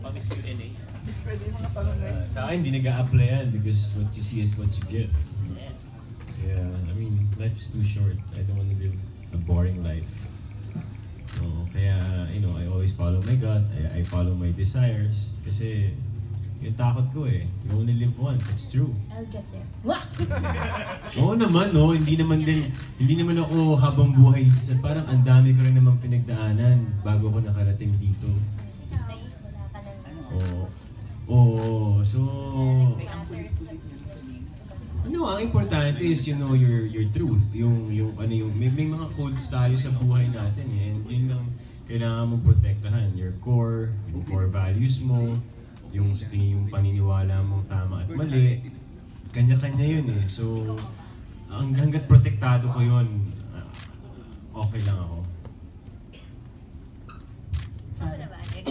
Pa-Miss Q&A. Miss Q&A mga tanong na yun. Sa akin, hindi nag-a-apply yan because what you see is what you get. Yeah, I mean, life is too short. I don't want to live a boring life. So, kaya, you know, I always follow my gut. I follow my desires. Kasi, yung takot ko eh. You only live once. It's true. I'll get there. Wah! Oo naman, no? Hindi naman ako habang buhay dito sa parang ang dami ko rin naman pinagdaanan bago ko nakarating dito. Wala ka nang... Oo. So, ano, ang importante is you know your truth, yung may mga codes tayo sa buhay natin eh, and yun lang kailangan mong protektahan, yung core values mo, yung paniniwala mong tama at mali, kanya-kanya yun eh. So, hanggat protektado ko yun, okay lang ako. Ano ba, Alex?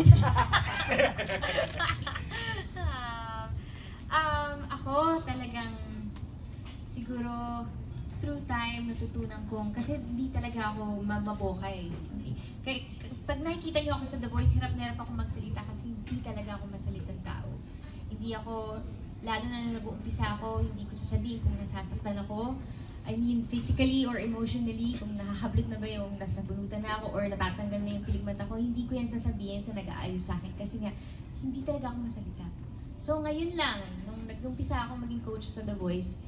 Ako talagang siguro through time natutunan kong, kasi hindi talaga ako mabokay. Kaya pag nakikita niyo ako sa The Voice, hirap na hirap ako magsalita kasi hindi talaga ako masalitang tao. Hindi ako, lalo na nung nag-uumpisa ako, hindi ko sasabihin kung nasasaktan ako. I mean, physically or emotionally, kung nakahablot na ba yung nasa bunutan na ako or natatanggal na yung piligmat ako, hindi ko yan sasabihin sa nag-aayos sa akin kasi nga, hindi talaga ako masalita. So ngayon lang, nung nag-umpisa ako maging coach sa The Voice,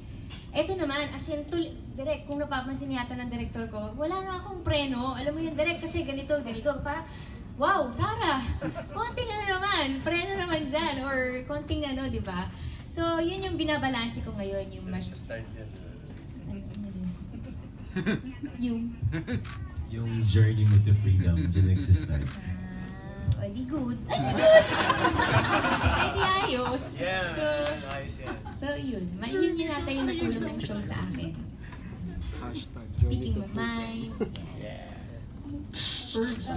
eto naman, as in, direct, kung napapansin yata ng director ko, wala na akong preno. Alam mo yun, direct, kasi ganito. Parang, wow, Sarah, konting ano naman, preno naman dyan, or konting ano, di ba? So, yun yung binabalansi ko ngayon, yung mas... Start yan. Yung journey mo to freedom, dyan nagsistart. Oh, di good. Ay, di ayos. Yeah, So, ayos yan. so yun. Yun yun nata yung natulong ng show sa akin. Hashtag. Speaking of mind. Yeah. First,